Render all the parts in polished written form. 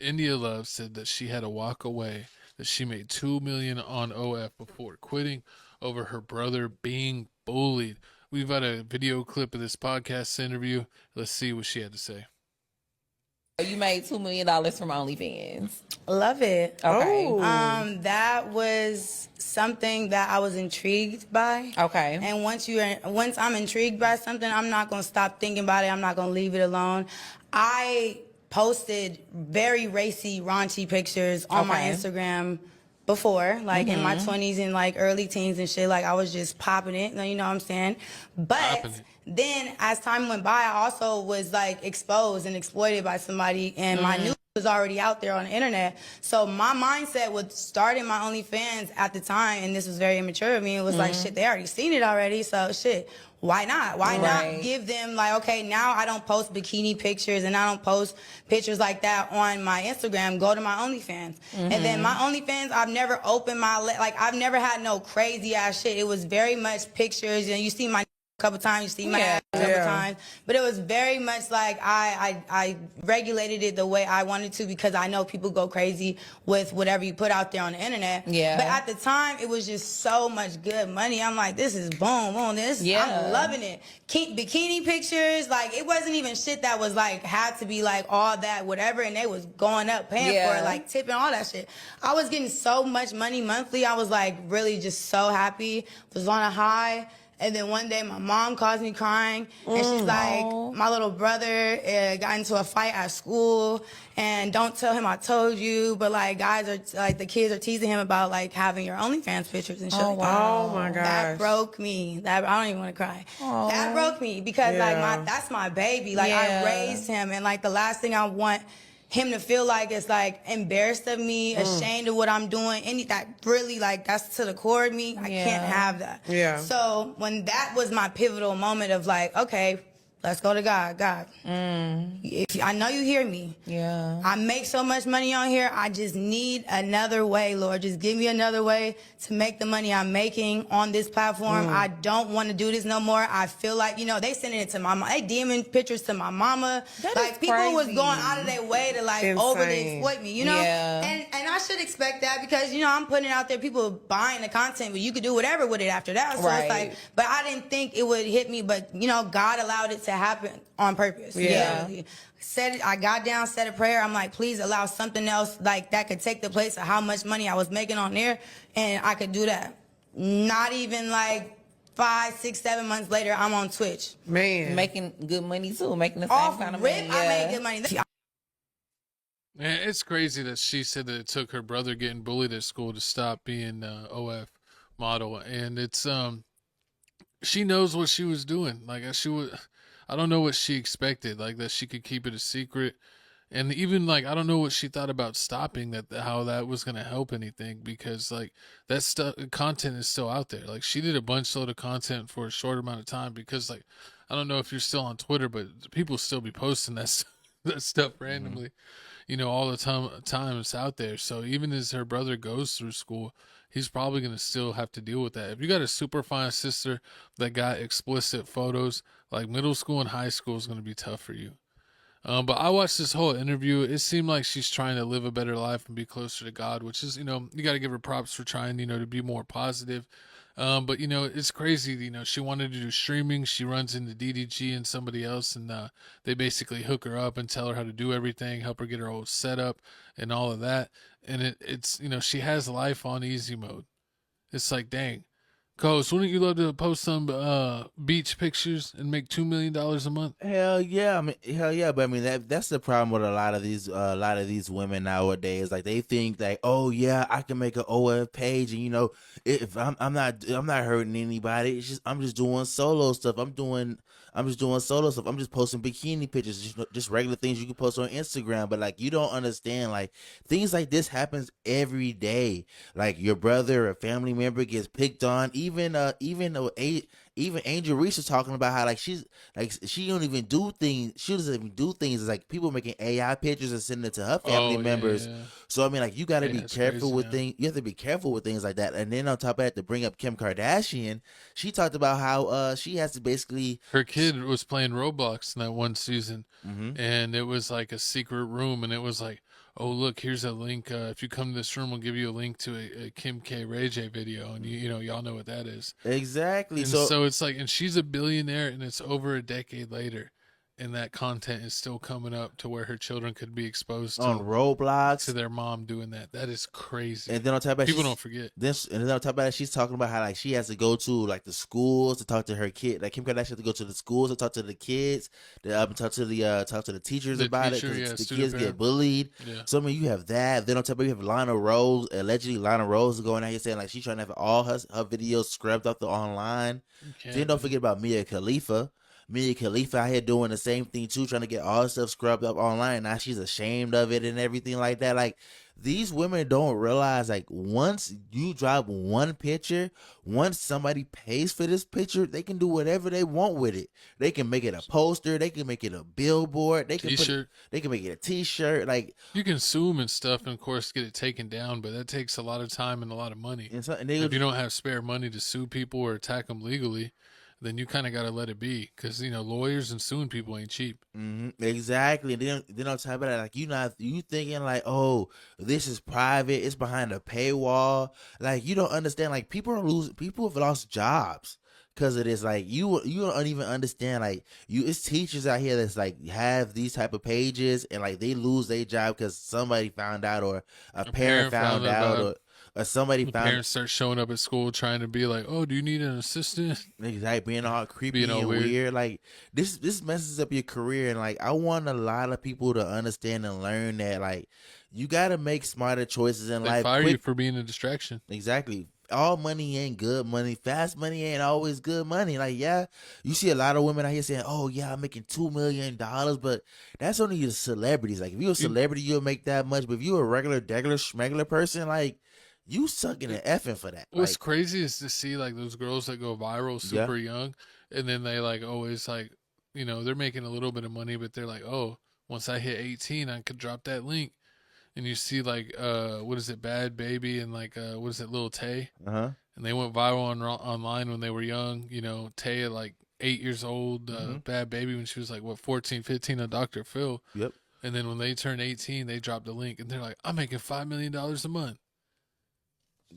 India Love said that she had to walk away, that she made $2 million on OF before quitting over her brother being bullied. We've got a video clip of this podcast interview. Let's see what she had to say. You made $2 million from OnlyFans. Love it. Okay. That was something that I was intrigued by. Okay. And once I'm intrigued by something, I'm not gonna stop thinking about it. I'm not gonna leave it alone. I posted very racy, raunchy pictures on my Instagram before, like in my 20s and like early teens and shit. Like I was just popping it, you know what I'm saying? But then as time went by, I also was like exposed and exploited by somebody, and my news was already out there on the internet. So my mindset with starting my OnlyFans at the time, and this was very immature of me, it was like, shit, they already seen it already, so shit. Why not? Why not give them like, okay, now I don't post bikini pictures and I don't post pictures like that on my Instagram. Go to my OnlyFans. And then my OnlyFans, I've never opened I've never had no crazy ass shit. It was very much pictures, and you see my a couple times, you see my ass a couple times, but it was very much like I regulated it the way I wanted to, because I know people go crazy with whatever you put out there on the internet. Yeah. But at the time, it was just so much good money. I'm like, this is boom, boom, this. I'm loving it. Bikini pictures, like it wasn't even shit that was like had to be like all that whatever, and they was going up paying for it, like tipping, all that shit. I was getting so much money monthly. I was like really just so happy. Was on a high. And then one day my mom calls me crying, and she's like, my little brother got into a fight at school, and don't tell him I told you, but like guys are, like the kids are teasing him about like having your OnlyFans pictures and shit. Oh my gosh. That broke me. I don't even want to cry. That broke me, because like that's my baby. Like I raised him, and like the last thing I want him to feel like it's like embarrassed of me, ashamed of what I'm doing, that really like that's to the core of me. I can't have that. Yeah. So when that was my pivotal moment of like, okay, let's go to God. God, if I know you hear me. Yeah. I make so much money on here. I just need another way, Lord. Just give me another way to make the money I'm making on this platform. I don't want to do this no more. I feel like, they sending it to my mom. They DMing pictures to my mama. Like people was going out of their way to like overly exploit me, Yeah. And I should expect that, because, I'm putting it out there. People buying the content, but you could do whatever with it after that. So it's like, but I didn't think it would hit me, but, God allowed it to happen on purpose. I got down, said a prayer. I'm like, please allow something else like that could take the place of how much money I was making on there, and I could do that. Not even like 5, 6, 7 months later, I'm on Twitch. Man. Making good money too, making the same kind of money. I made good money. Man, it's crazy that she said that it took her brother getting bullied at school to stop being OF model, and it's she knows what she was doing. Like I don't know what she expected, like that she could keep it a secret, and even like I don't know what she thought about stopping that, how that was gonna help anything, because like that stuff, content is still out there. Like she did a bunch load of content for a short amount of time, because like I don't know if you're still on Twitter, but people still be posting that stuff randomly. All the time it's out there. So even as her brother goes through school, he's probably going to still have to deal with that. If you got a super fine sister that got explicit photos, like middle school and high school is going to be tough for you. But I watched this whole interview. It seemed like she's trying to live a better life and be closer to God, which is, you got to give her props for trying, to be more positive. But, it's crazy. She wanted to do streaming. She runs into DDG and somebody else, and they basically hook her up and tell her how to do everything, help her get her whole setup and all of that. And it's she has life on easy mode. It's like, dang. Coach, wouldn't you love to post some beach pictures and make $2 million a month? Hell yeah, hell yeah. But I mean, that's the problem with a lot of these women nowadays. Like they think that, oh yeah, I can make an OF page, and if I'm not hurting anybody. It's just I'm just doing solo stuff. I'm just doing solo stuff. I'm just posting bikini pictures, just regular things you can post on Instagram. But like you don't understand, like things like this happens every day. Like your brother or family member gets picked on. Even even Angel Reese was talking about how like she don't even do things. She doesn't even do things. It's like people making AI pictures and sending it to her family Oh yeah, members. yeah. So I mean, like you got to Yeah, be it's careful crazy with now. things. You have to be careful with things like that. And then on top of that, to bring up Kim Kardashian, she talked about how she has to basically. Her kid was playing Roblox in that one season, Mm-hmm. and it was like a secret room, and it was like, oh look, here's a link. If you come to this room, we'll give you a link to a Kim K. Ray J video, and you know y'all know what that is. Exactly. And So so it's like, and she's a billionaire, and it's over a decade later, and that content is still coming up to where her children could be exposed on to Roblox, their mom doing that. That is crazy. and then on top of that, People don't forget. and then on top of that, she's talking about how like she has to go to like the schools to talk to her kid. Like Kim Kardashian has to go to the schools to talk to the kids, to talk to the teachers The about it teacher, because yeah, the student kids get parent, bullied. yeah, So I mean, you have that. Then on top of it, you have Lana Rose. Allegedly, Lana Rose is going out here saying like she's trying to have all her videos scrubbed off the online. you Then can't, don't man. forget about Mia Khalifa. Mia Khalifa out here doing the same thing too, trying to get all her stuff scrubbed up online. Now she's ashamed of it and everything like that. Like these women don't realize like once you drop one picture, once somebody pays for this picture, they can do whatever they want with it. They can make it a poster, they can make it a billboard, T-shirt. they can make it a t-shirt, like You can sue them and stuff, and of course get it taken down, but that takes a lot of time and a lot of money. and they If you don't have spare money to sue people or attack them legally, then you kind of got to let it be, because lawyers and suing people ain't cheap. exactly. And then on top of that, like you thinking like, oh, this is private, it's behind a paywall. Like you don't understand. Like people have lost jobs because of this. Like you don't even understand. Like it's teachers out here that's like have these type of pages and like they lose their job because somebody found out or a A parent parent found found out out about it. or somebody The found. parents start showing up at school trying to be like, "Oh, do you need an assistant?" Like being all Being creepy all and weird. weird, like this messes up your career. And like I want a lot of people to understand and learn that like you got to make smarter choices in They life. fire you Quick, for being a distraction. exactly. All money ain't good money. Fast money ain't always good money. Like yeah, you see a lot of women out here saying, "Oh yeah, I'm making $2 million," but that's only the celebrities. Like if you're a You, celebrity, you'll make that much. But if you're a regular schmegular person, like you sucking and effing for that. what's Like crazy is to see like those girls that go viral yeah, super young, and then they like always like, they're making a little bit of money, but they're like, oh, once I hit 18, I could drop that link. And you see like what is it, Bad Baby, and like what is it, Lil Tay, uh-huh. and they went viral online when they were young. Tay at like 8 years old, Mm-hmm. Bad Baby when she was like what 14, 15 on Dr. Phil. Yep. And then when they turned 18, they dropped the link, and they're like, I'm making $5 million a month.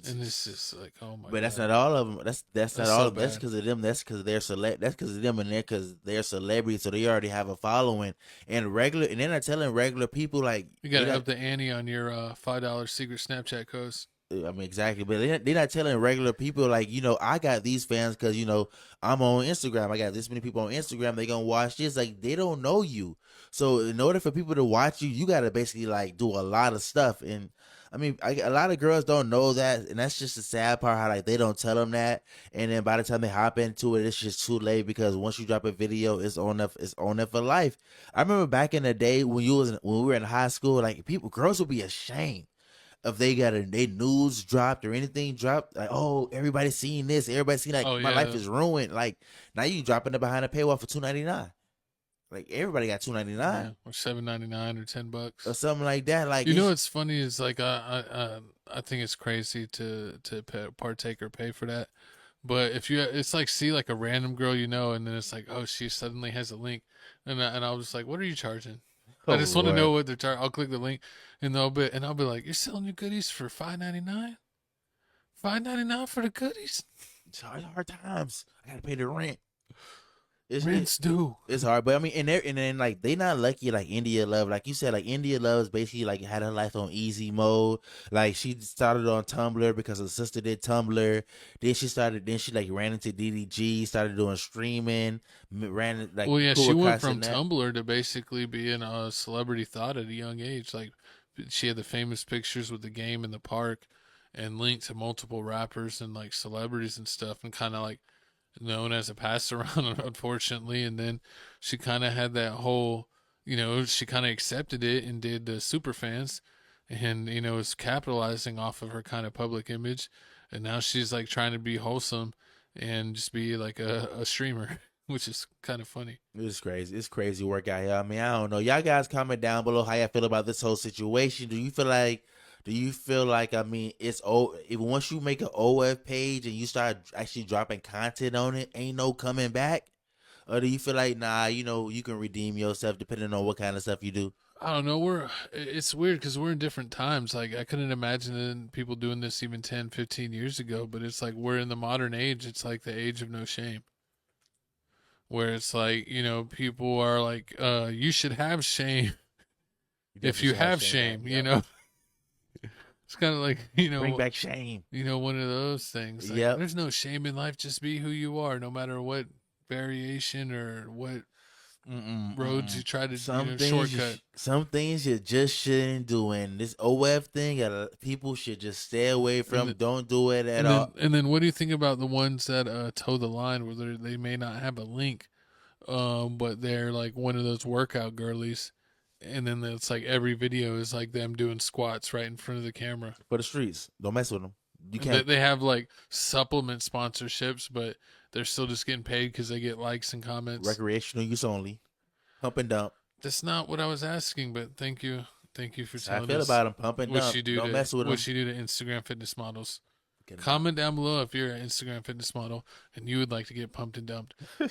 And it's just like, oh my But that's god, not all of them. That's not that's all so of them. That's bad. because of them. That's because they're That's because of them, and they're because they're celebrities, so they already have a following. And they're not telling regular people like You they gotta not, up the ante on your $5 secret Snapchat codes. I mean exactly, but they're not telling regular people like I got these fans because I'm on Instagram. I got this many people on Instagram. They gonna watch this. Like they don't know you, so in order for people to watch you, you gotta basically like do a lot of stuff. And I mean, a lot of girls don't know that, and that's just the sad part. How like they don't tell them that, and then by the time they hop into it, it's just too late because once you drop a video, it's on there for life. I remember back in the day when when we were in high school, like girls would be ashamed if they got they news dropped or anything dropped, like oh everybody's seeing this, everybody's seeing like Oh my life yeah, is ruined. Like now you dropping it behind a paywall for $2.99. Like everybody got $2.99 yeah, or $7.99 or $10. or something like that. Like You know it's what's funny is like I think it's crazy to partake or pay for that. But if it's like see like a random girl and then it's like, oh, she suddenly has a link, and I was just like, what are you charging? I oh just want to Lord, know what they're charging. I'll click the link, and I'll be like, you're selling your goodies for $5.99, $5.99 for the goodies. it's hard times. I gotta pay the rent. It's Rents due. it's hard, but I mean, and then like they not lucky like India Love, like you said, like India Love's basically like had her life on easy mode. Like she started on Tumblr because her sister did Tumblr. Then she like ran into DDG, started doing streaming, ran like Well, yeah, cool she with went from that. Tumblr to basically being a celebrity thought at a young age. Like, she had the famous pictures with the game in the park and linked to multiple rappers and like celebrities and stuff, and kind of like known as a pass around, unfortunately. And then she kind of had that whole, she kind of accepted it and did the super fans, and was capitalizing off of her kind of public image. And now she's like trying to be wholesome and just be like a streamer, which is kind of funny. It's crazy. It's crazy work out here. I mean, I don't know. Y'all guys comment down below how y'all feel about this whole situation. Do you feel like I mean it's even once you make an OF page and you start actually dropping content on it, ain't no coming back? Or do you feel like nah, you can redeem yourself depending on what kind of stuff you do? I don't know. It's weird because we're in different times. Like I couldn't imagine people doing this even 10, 15 years ago. But it's like we're in the modern age. It's like the age of no shame, where it's like people are like, you should have shame You if definitely you should have have shame. shame. Yep. It's kind of like Bring back shame. one of those things. Like Yep. there's no shame in life. Just be who you are, no matter what variation or what roads you try to shortcut. Some things you just shouldn't do, and this OF thing, people should just stay away from. Don't do it at all. And then what do you think about the ones that toe the line where they may not have a link, but they're like one of those workout girlies, and then it's like every video is like them doing squats right in front of the camera. For the streets, don't mess with them. You They, can't. they have like supplement sponsorships, but they're still just getting paid because they get likes and comments. Recreational use only. Pump and dump. That's not what I was asking, but thank you for telling I feel us about them. Pump and what dump. you do. Don't mess with them. What you do to Instagram fitness models. Comment down below if you're an Instagram fitness model and you would like to get pumped and dumped.